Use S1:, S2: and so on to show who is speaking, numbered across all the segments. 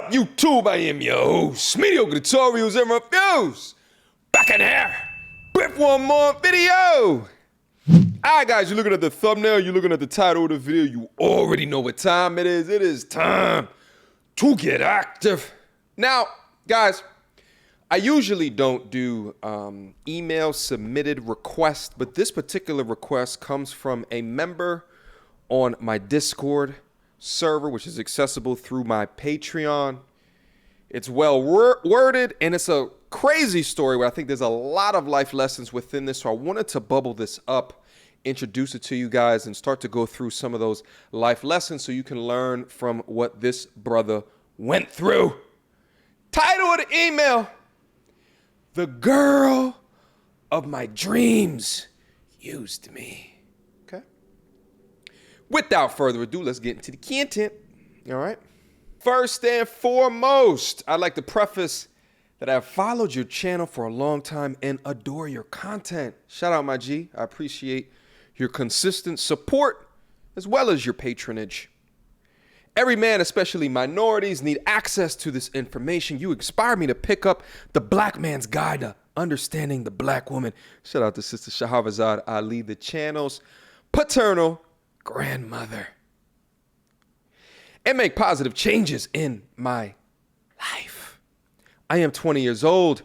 S1: up, YouTube? I am your host, Mediocre tutorials and reviews. Back in here with one more video. Alright guys, you're looking at the thumbnail, you're looking at the title of the video, you already know what time it is. It is time to get active. Now, guys, I usually don't do email submitted requests, but this particular request comes from a member on my Discord server, which is accessible through my Patreon. It's well worded, and it's a crazy story where I think there's a lot of life lessons within this. So I wanted to bubble this up, introduce it to you guys, and start to go through some of those life lessons so you can learn from what this brother went through. Title of the email: The girl of my dreams used me. Without further ado, let's get into the content. All right. First and foremost, I'd like to preface that I've followed your channel for a long time and adore your content. Shout out, my G. I appreciate your consistent support as well as your patronage. Every man, especially minorities, need access to this information. You inspire me to pick up the Black Man's Guide to Understanding the Black Woman. Shout out to Sister Shahrazad Ali, the channel's paternal grandmother, and make positive changes in my life. I am 20 years old,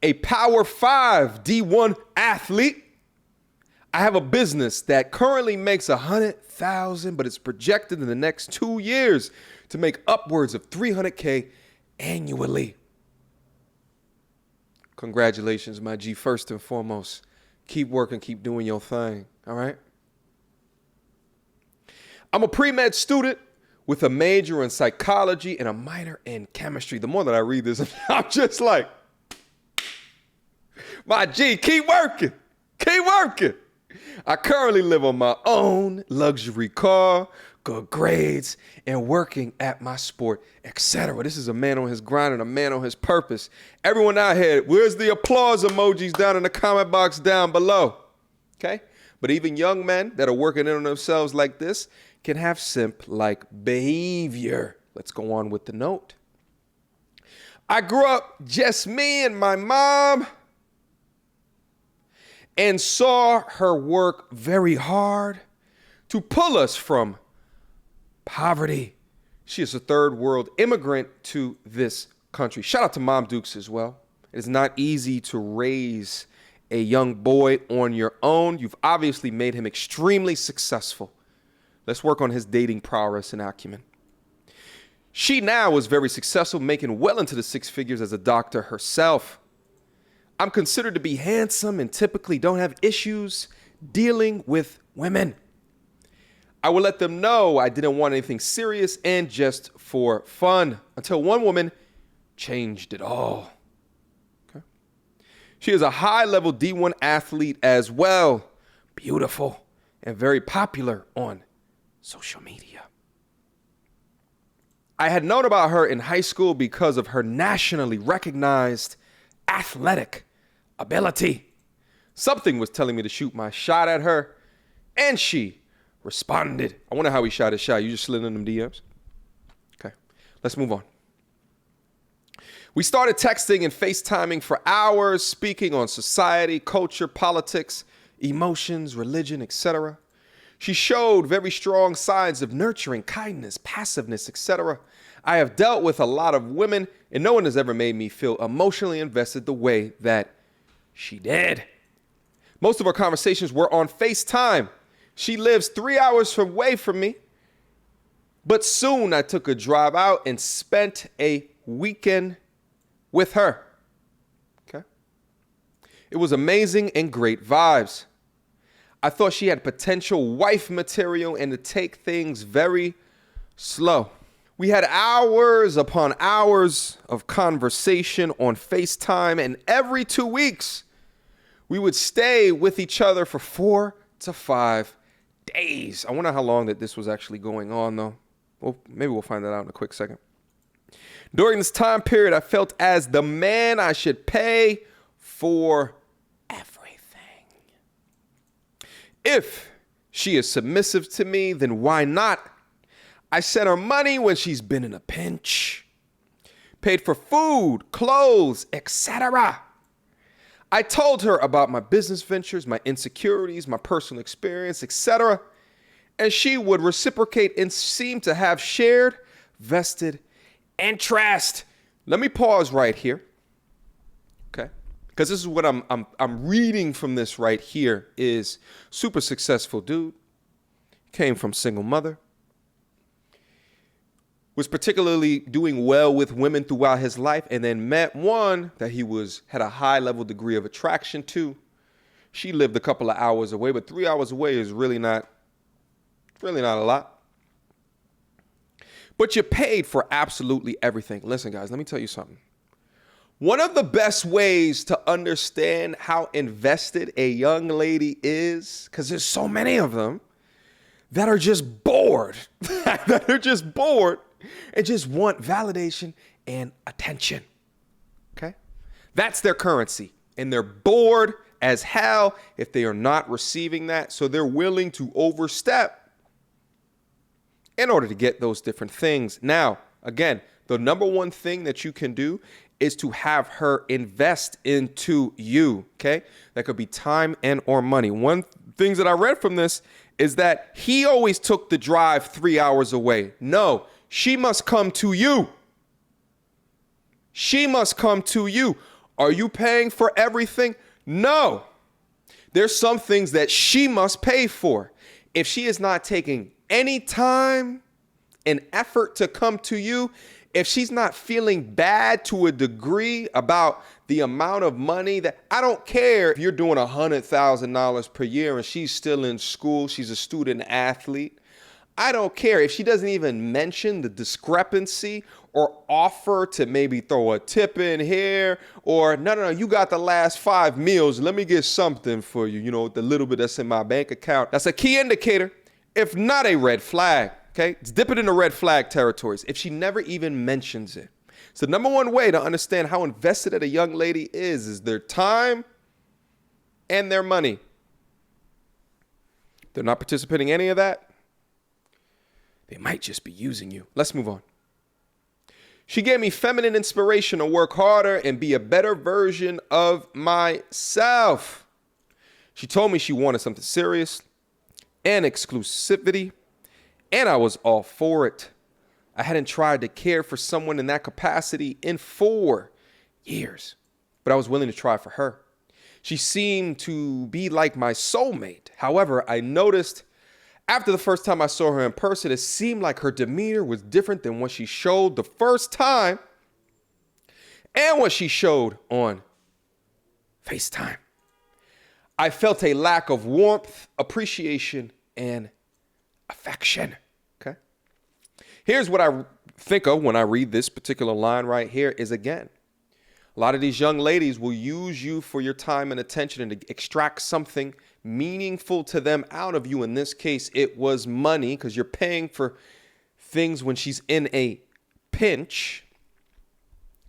S1: a Power 5 D1 athlete. I have a business that currently makes $100,000, but it's projected in the next 2 years to make upwards of $300K annually. Congratulations, my G. First and foremost, keep working, keep doing your thing, all right? I'm a pre-med student with a major in psychology and a minor in chemistry. The more that I read this, I'm just like, my G, keep working, keep working. I currently live on my own, luxury car, good grades, and working at my sport, etc. This is a man on his grind and a man on his purpose. Everyone out here, where's the applause emojis down in the comment box down below? Okay? But even young men that are working in on themselves like this can have simp-like behavior. Let's go on with the note. I grew up just me and my mom and saw her work very hard to pull us from poverty. She is a third world immigrant to this country. Shout out to Mom Dukes as well. It is not easy to raise a young boy on your own. You've obviously made him extremely successful. Let's work on his dating prowess and acumen. She now is very successful, making well into the six figures as a doctor herself. I'm considered to be handsome and typically don't have issues dealing with women. I would let them know I didn't want anything serious and just for fun until one woman changed it all. Okay. She is a high-level D1 athlete as well. Beautiful and very popular on social media. I had known about her in high school because of her nationally recognized athletic ability. Something was telling me to shoot my shot at her, and she responded. I wonder how he shot his shot. You just slid in them DMs? Okay, let's move on. We started texting and FaceTiming for hours, speaking on society, culture, politics, emotions, religion, etc. She showed very strong signs of nurturing, kindness, passiveness, etc. I have dealt with a lot of women, and no one has ever made me feel emotionally invested the way that she did. Most of our conversations were on FaceTime. She lives 3 hours away from me, but soon I took a drive out and spent a weekend with her. Okay. It was amazing and great vibes. I thought she had potential wife material and to take things very slow. We had hours upon hours of conversation on FaceTime, and every 2 weeks, we would stay with each other for 4 to 5 days. I wonder how long that this was actually going on, though. Well, maybe we'll find that out in a quick second. During this time period, I felt as the man I should pay for everything. If she is submissive to me, then why not? I sent her money when she's been in a pinch. paid for food, clothes, etc. I told her about my business ventures, my insecurities, my personal experience, etc. And she would reciprocate and seem to have shared vested interest. Let me pause right here. Okay? Because this is what I'm reading from this right here is super successful dude. Came from single mother. Was particularly doing well with women throughout his life, and then met one that he had a high level degree of attraction to. She lived a couple of hours away, but 3 hours away is really not a lot. But you paid for absolutely everything. Listen, guys, let me tell you something. One of the best ways to understand how invested a young lady is, because there's so many of them that are just bored, and just want validation and attention. Okay? That's their currency. And they're bored as hell if they are not receiving that. So they're willing to overstep in order to get those different things. Now, again, the number one thing that you can do is to have her invest into you. Okay? That could be time and or money. One things that I read from this is that he always took the drive 3 hours away. No. She must come to you. She must come to you. Are you paying for everything? No. There's some things that she must pay for. If she is not taking any time and effort to come to you, if she's not feeling bad to a degree about the amount of money that, I don't care if you're doing $100,000 per year and she's still in school, she's a student athlete. I don't care if she doesn't even mention the discrepancy or offer to maybe throw a tip in here or no, you got the last 5 meals. Let me get something for you. You know, the little bit that's in my bank account. That's a key indicator, if not a red flag. Okay. It's dipping into red flag territories if she never even mentions it. So the number one way to understand how invested a young lady is their time and their money. They're not participating in any of that. They might just be using you. Let's move on. She gave me feminine inspiration to work harder and be a better version of myself. She told me she wanted something serious and exclusivity, and I was all for it. I hadn't tried to care for someone in that capacity in 4 years, but I was willing to try for her. She seemed to be like my soulmate. However, I noticed after the first time I saw her in person, it seemed like her demeanor was different than what she showed the first time and what she showed on FaceTime. I felt a lack of warmth, appreciation, and affection. Okay. Here's what I think of when I read this particular line right here is, again, a lot of these young ladies will use you for your time and attention and to extract something meaningful to them out of you. In this case, it was money because you're paying for things when she's in a pinch.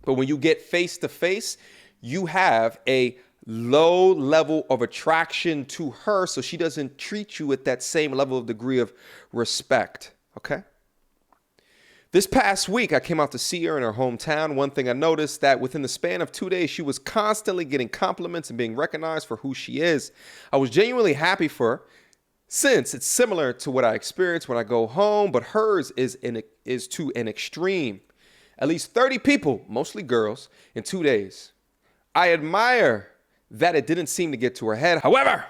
S1: But when you get face to face, you have a low level of attraction to her. So she doesn't treat you with that same level of degree of respect. Okay. This past week, I came out to see her in her hometown. One thing I noticed that within the span of 2 days, she was constantly getting compliments and being recognized for who she is. I was genuinely happy for her since it's similar to what I experience when I go home, but hers is to an extreme. At least 30 people, mostly girls, in 2 days. I admire that it didn't seem to get to her head. However,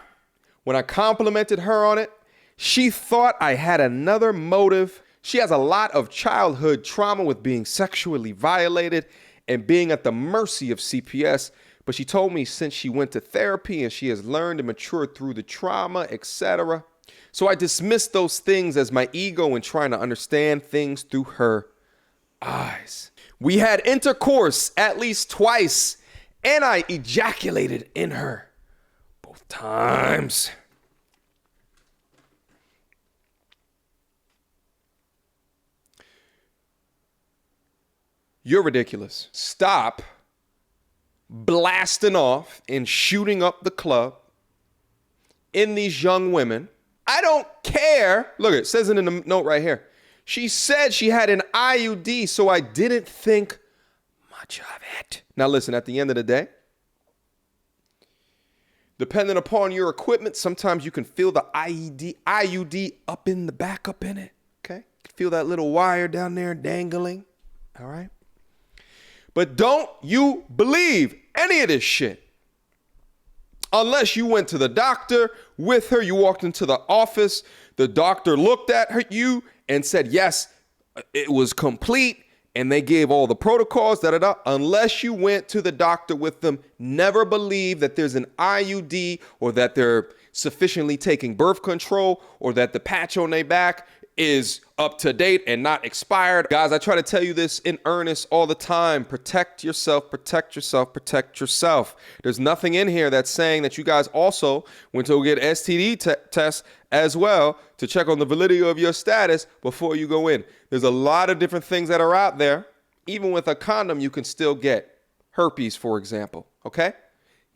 S1: when I complimented her on it, she thought I had another motive. She has a lot of childhood trauma with being sexually violated and being at the mercy of CPS. But she told me since she went to therapy and she has learned and matured through the trauma, etc. So I dismissed those things as my ego and trying to understand things through her eyes. We had intercourse at least twice and I ejaculated in her both times. You're ridiculous. Stop blasting off and shooting up the club in these young women. I don't care. Look, it says it in the note right here. She said she had an IUD, so I didn't think much of it. Now listen, at the end of the day, depending upon your equipment, sometimes you can feel the IUD up in the back, up in it, okay? You can feel that little wire down there dangling, all right? But don't you believe any of this shit unless you went to the doctor with her, you walked into the office, the doctor looked at you and said, yes, it was complete, and they gave all the protocols, unless you went to the doctor with them, never believe that there's an IUD or that they're sufficiently taking birth control or that the patch on their back is up to date and not expired. Guys, I try to tell you this in earnest all the time. Protect yourself, protect yourself, protect yourself. There's nothing in here that's saying that you guys also went to go get STD tests as well to check on the validity of your status before you go in. There's a lot of different things that are out there. Even with a condom, you can still get herpes, for example, okay?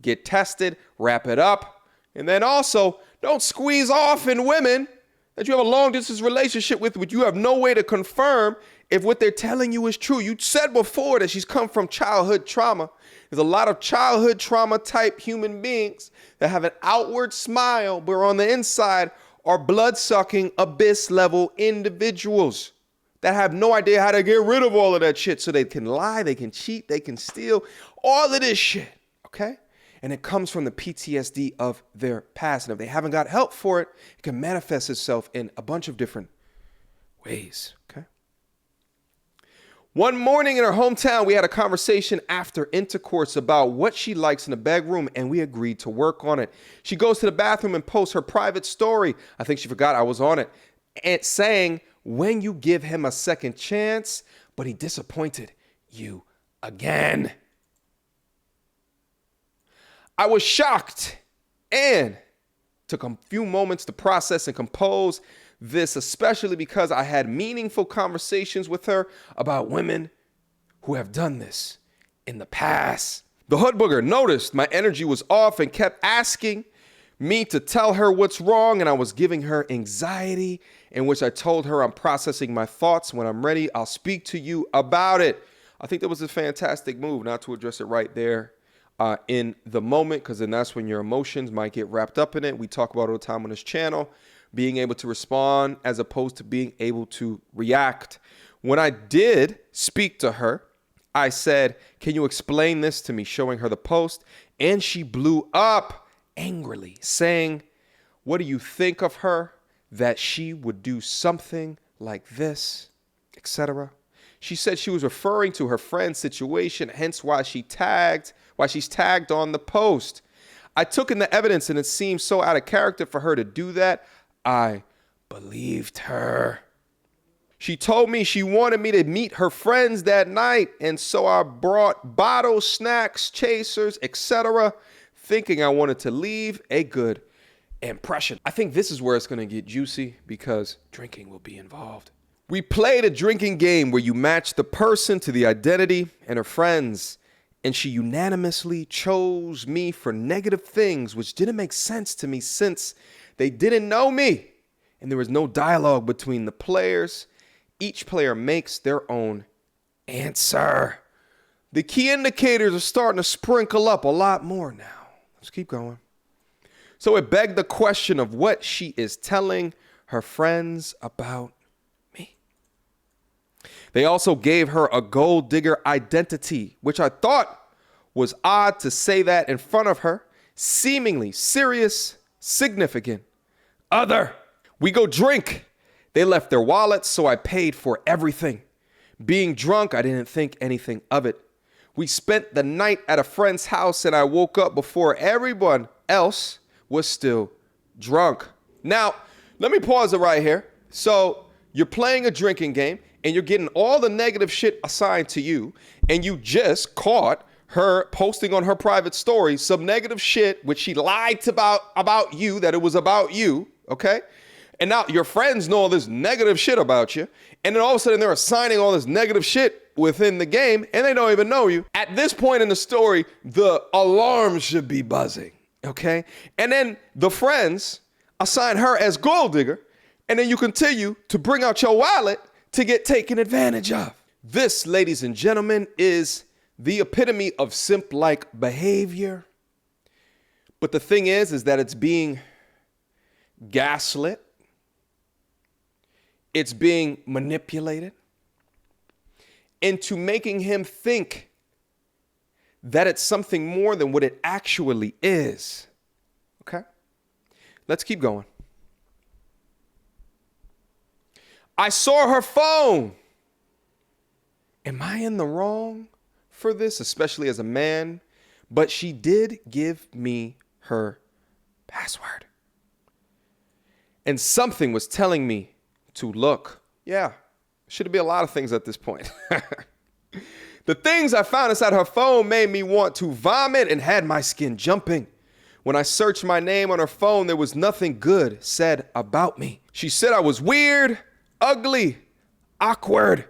S1: Get tested, wrap it up, and then also don't squeeze off in women that you have a long distance relationship with, which you have no way to confirm if what they're telling you is true. You said before that she's come from childhood trauma. There's a lot of childhood trauma type human beings that have an outward smile, but on the inside are blood-sucking, abyss-level individuals that have no idea how to get rid of all of that shit. So they can lie, they can cheat, they can steal, all of this shit, okay? And it comes from the PTSD of their past. And if they haven't got help for it, it can manifest itself in a bunch of different ways, okay? One morning in her hometown, we had a conversation after intercourse about what she likes in the bedroom, and we agreed to work on it. She goes to the bathroom and posts her private story. I think she forgot I was on it. And saying, when you give him a second chance, but he disappointed you again. I was shocked and took a few moments to process and compose this, especially because I had meaningful conversations with her about women who have done this in the past. The hood booger noticed my energy was off and kept asking me to tell her what's wrong, and I was giving her anxiety, in which I told her I'm processing my thoughts. When I'm ready, I'll speak to you about it. I think that was a fantastic move not to address it right there in the moment, because then that's when your emotions might get wrapped up in it. We talk about it all the time on this channel, being able to respond as opposed to being able to react. When I did speak to her, I said, can you explain this to me, showing her the post, and she blew up angrily, saying, what do you think of her, that she would do something like this, etc. She said she was referring to her friend's situation, hence why she's tagged on the post. I took in the evidence, and it seemed so out of character for her to do that. I believed her. She told me she wanted me to meet her friends that night, and so I brought bottles, snacks, chasers, etc., thinking I wanted to leave a good impression. I think this is where it's going to get juicy, because drinking will be involved. We played a drinking game where you match the person to the identity and her friends, and she unanimously chose me for negative things, which didn't make sense to me since they didn't know me, and there was no dialogue between the players. Each player makes their own answer. The key indicators are starting to sprinkle up a lot more now. Let's keep going. So it begged the question of what she is telling her friends about me. They also gave her a gold digger identity, which I thought was odd to say that in front of her. Seemingly serious, significant other. We go drink. They left their wallets, so I paid for everything. Being drunk, I didn't think anything of it. We spent the night at a friend's house, and I woke up before everyone else was still drunk. Now, let me pause it right here. So you're playing a drinking game, and you're getting all the negative shit assigned to you, and you just caught her posting on her private story some negative shit, which she lied about you, that it was about you, okay? And now your friends know all this negative shit about you, and then all of a sudden they're assigning all this negative shit within the game, and they don't even know you. At this point in the story, the alarm should be buzzing, okay? And then the friends assign her as gold digger, and then you continue to bring out your wallet to get taken advantage of. This, ladies and gentlemen, is The epitome of simp-like behavior. But the thing is that it's being gaslit. It's being manipulated into making him think that it's something more than what it actually is. Okay? Let's keep going. I saw her phone. Am I in the wrong for this, especially as a man? But she did give me her password. And something was telling me to look. Yeah, should be a lot of things at this point. The things I found inside her phone made me want to vomit and had my skin jumping. When I searched my name on her phone, there was nothing good said about me. She said I was weird, ugly, awkward,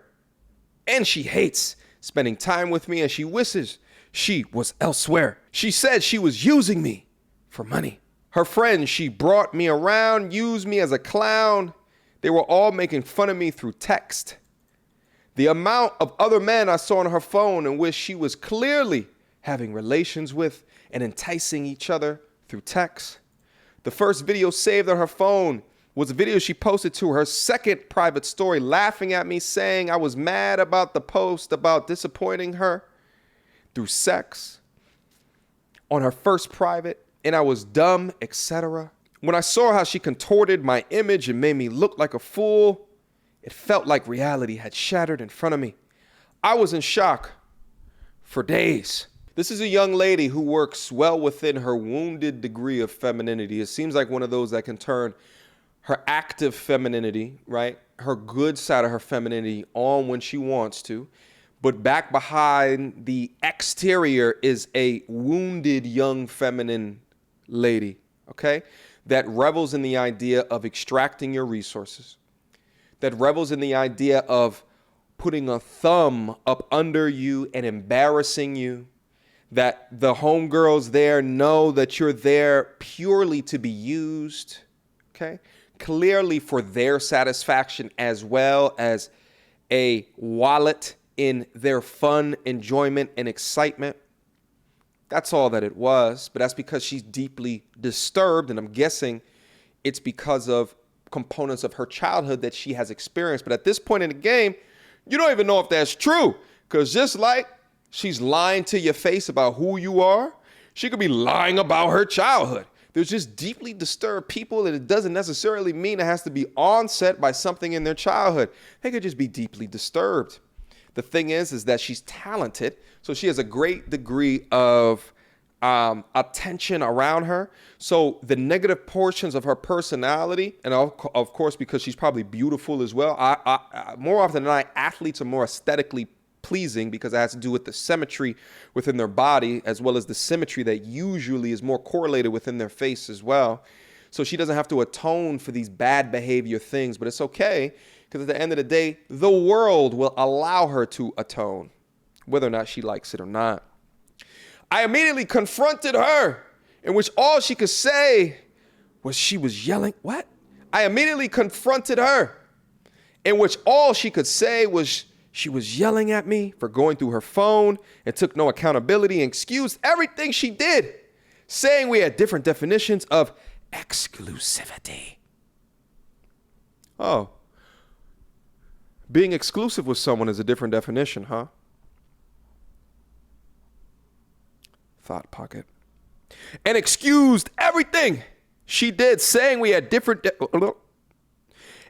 S1: and she hates spending time with me, and she wishes she was elsewhere. She said she was using me for money. Her friends she brought me around used me as a clown. They were all making fun of me through text. The amount of other men I saw on her phone in which she was clearly having relations with and enticing each other through text. The first video saved on her phone was a video she posted to her second private story, laughing at me, saying I was mad about the post about disappointing her through sex. On her first private, and I was dumb, etc. When I saw how she contorted my image and made me look like a fool, it felt like reality had shattered in front of me. I was in shock for days. This is a young lady who works well within her wounded degree of femininity. It seems like one of those that can turn her active femininity, right? Her good side of her femininity on when she wants to. But back behind the exterior is a wounded young feminine lady, okay? That revels in the idea of extracting your resources. That revels in the idea of putting a thumb up under you and embarrassing you. That the homegirls there know that you're there purely to be used, okay? Clearly for their satisfaction as well as a wallet in their fun, enjoyment, and excitement. That's all that it was, but that's because she's deeply disturbed, and I'm guessing it's because of components of her childhood that she has experienced. But at this point in the game, you don't even know if that's true, because just like she's lying to your face about who you are, she could be lying about her childhood. There's just deeply disturbed people, and it doesn't necessarily mean it has to be onset by something in their childhood. They could just be deeply disturbed. The thing is that she's talented, so she has a great degree of attention around her. So the negative portions of her personality, and of course, because she's probably beautiful as well, I more often than not, athletes are more aesthetically pleasing because it has to do with the symmetry within their body, as well as the symmetry that usually is more correlated within their face as well. So she doesn't have to atone for these bad behavior things, but it's okay, because at the end of the day, the world will allow her to atone, whether or not she likes it or not. I immediately confronted her, in which all she could say was she was yelling. What? I immediately confronted her, in which all she could say was she was yelling at me for going through her phone and took no accountability and excused everything she did, saying we had different definitions of exclusivity. Oh. Being exclusive with someone is a different definition, huh? Thought pocket. And excused everything she did, saying we had different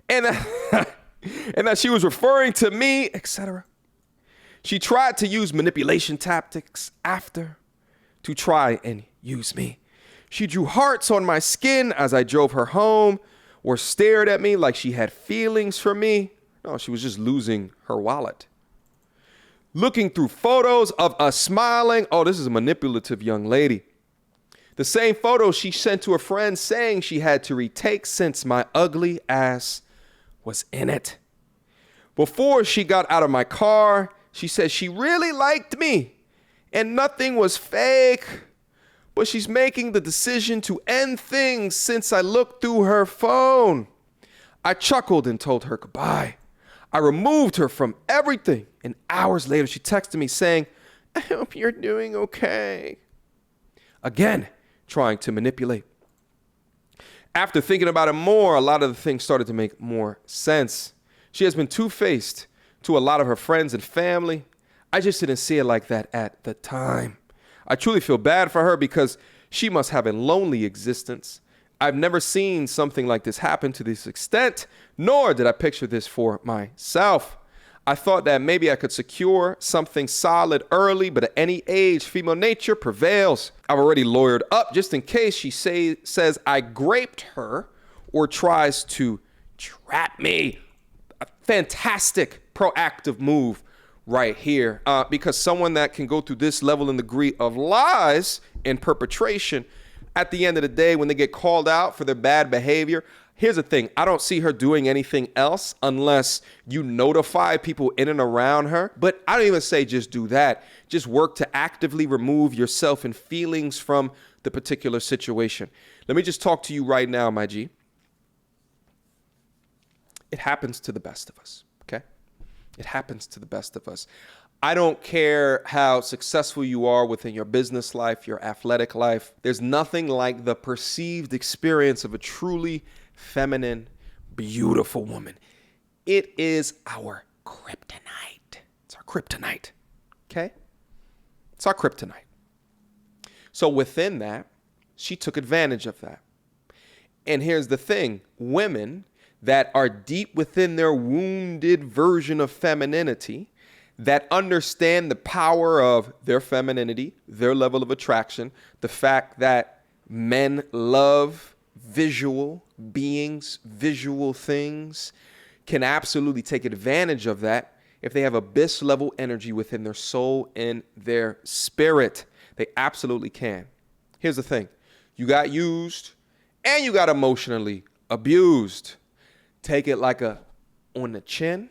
S1: and that she was referring to me, etc. She tried to use manipulation tactics after to try and use me. She drew hearts on my skin as I drove her home, or stared at me like she had feelings for me. No, she was just losing her wallet. Looking through photos of us smiling. Oh, this is a manipulative young lady. The same photo she sent to a friend saying she had to retake since my ugly ass was in it. Before she got out of my car, she said she really liked me and nothing was fake, but she's making the decision to end things since I looked through her phone. I chuckled and told her goodbye. I removed her from everything, and hours later she texted me saying, I hope you're doing okay. Again, trying to manipulate. After thinking about it more, a lot of the things started to make more sense. She has been two-faced to a lot of her friends and family. I just didn't see it like that at the time. I truly feel bad for her because she must have a lonely existence. I've never seen something like this happen to this extent, nor did I picture this for myself. I thought that maybe I could secure something solid early, but at any age, female nature prevails. I've already lawyered up just in case she says I graped her or tries to trap me. A fantastic proactive move right here, because someone that can go through this level and degree of lies and perpetration, at the end of the day, when they get called out for their bad behavior, here's the thing. I don't see her doing anything else unless you notify people in and around her. But I don't even say just do that. Just work to actively remove yourself and feelings from the particular situation. Let me just talk to you right now, my G. It happens to the best of us, okay? It happens to the best of us. I don't care how successful you are within your business life, your athletic life. There's nothing like the perceived experience of a truly feminine, beautiful woman. It is our kryptonite. It's our kryptonite, okay? It's our kryptonite. So within that, she took advantage of that. And here's the thing. Women that are deep within their wounded version of femininity, that understand the power of their femininity, their level of attraction, the fact that men love visual beings, visual things, can absolutely take advantage of that if they have abyss level energy within their soul and their spirit. They absolutely can. Here's the thing. You got used and you got emotionally abused. Take it like a on the chin.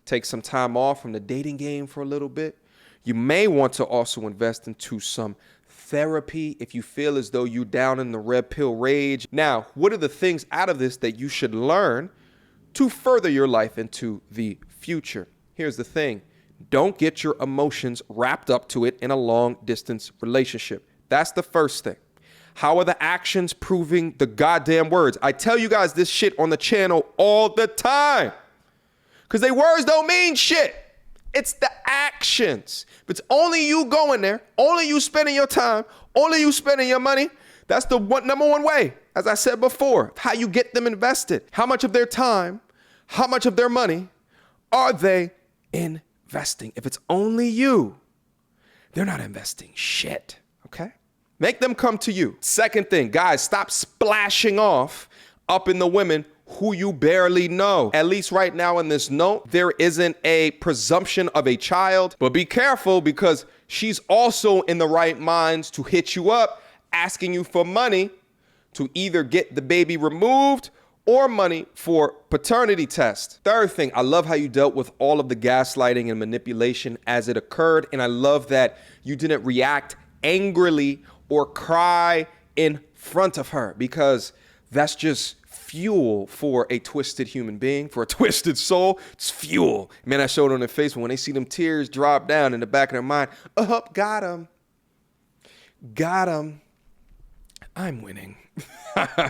S1: Take some time off from the dating game for a little bit. You may want to also invest into some therapy if you feel as though you're down in the red pill rage. Now, what are the things out of this that you should learn to further your life into the future? Here's the thing. Don't get your emotions wrapped up to it in a long distance relationship. That's the first thing. How are the actions proving the goddamn words? I tell you guys this shit on the channel all the time. Because they words don't mean shit. It's the actions. If it's only you going there, only you spending your time, only you spending your money, that's the number one way, as I said before, how you get them invested. How much of their time, how much of their money are they investing? If it's only you, they're not investing shit, okay? Make them come to you. Second thing, guys, stop splashing off up in the women who you barely know. At least right now in this note, there isn't a presumption of a child, but be careful because she's also in the right minds to hit you up, asking you for money to either get the baby removed or money for paternity test. Third thing, I love how you dealt with all of the gaslighting and manipulation as it occurred. And I love that you didn't react angrily or cry in front of her, because that's just fuel for a twisted human being, for a twisted soul. It's fuel. Man, I showed on their face when they see them tears drop down in the back of their mind. Got him. Got him. I'm winning.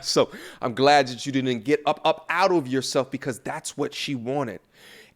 S1: So I'm glad that you didn't get up out of yourself, because that's what she wanted.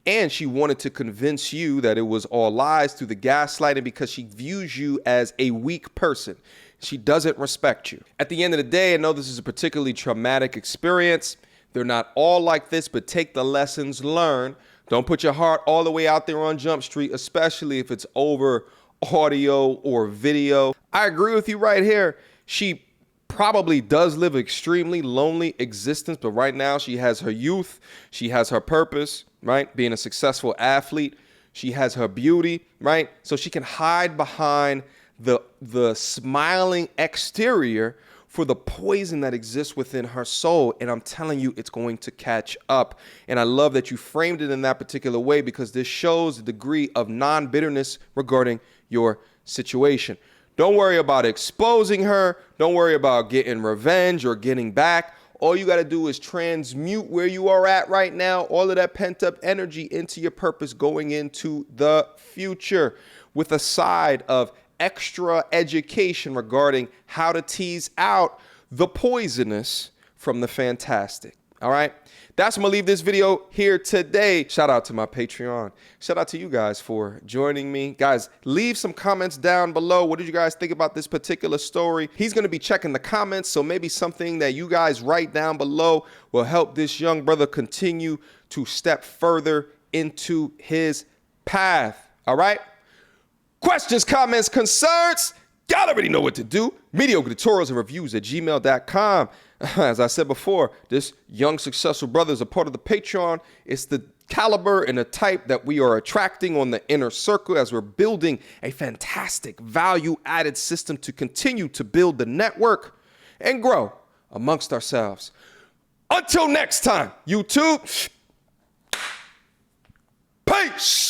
S1: And she wanted to convince you that it was all lies through the gaslighting, because she views you as a weak person. She doesn't respect you. At the end of the day, I know this is a particularly traumatic experience. They're not all like this, but take the lessons learned. Don't put your heart all the way out there on Jump Street, especially if it's over audio or video. I agree with you right here. She probably does live an extremely lonely existence, but right now she has her youth. She has her purpose, right? Being a successful athlete. She has her beauty, right? So she can hide behind the smiling exterior for the poison that exists within her soul. And I'm telling you, it's going to catch up. And I love that you framed it in that particular way, because this shows the degree of non-bitterness regarding your situation. Don't worry about exposing her. Don't worry about getting revenge or getting back. All you got to do is transmute where you are at right now, all of that pent up energy into your purpose going into the future, with a side of extra education regarding how to tease out the poisonous from the fantastic. All right. That's going to leave this video here today. Shout out to my Patreon. Shout out to you guys for joining me. Guys, leave some comments down below. What did you guys think about this particular story? He's going to be checking the comments, so maybe something that you guys write down below will help this young brother continue to step further into his path. All right? Questions, comments, concerns? Y'all already know what to do. Mediocre tutorials and reviews at gmail.com. As I said before, this young successful brother is a part of the Patreon. It's the caliber and the type that we are attracting on the inner circle as we're building a fantastic value-added system to continue to build the network and grow amongst ourselves. Until next time, YouTube, peace.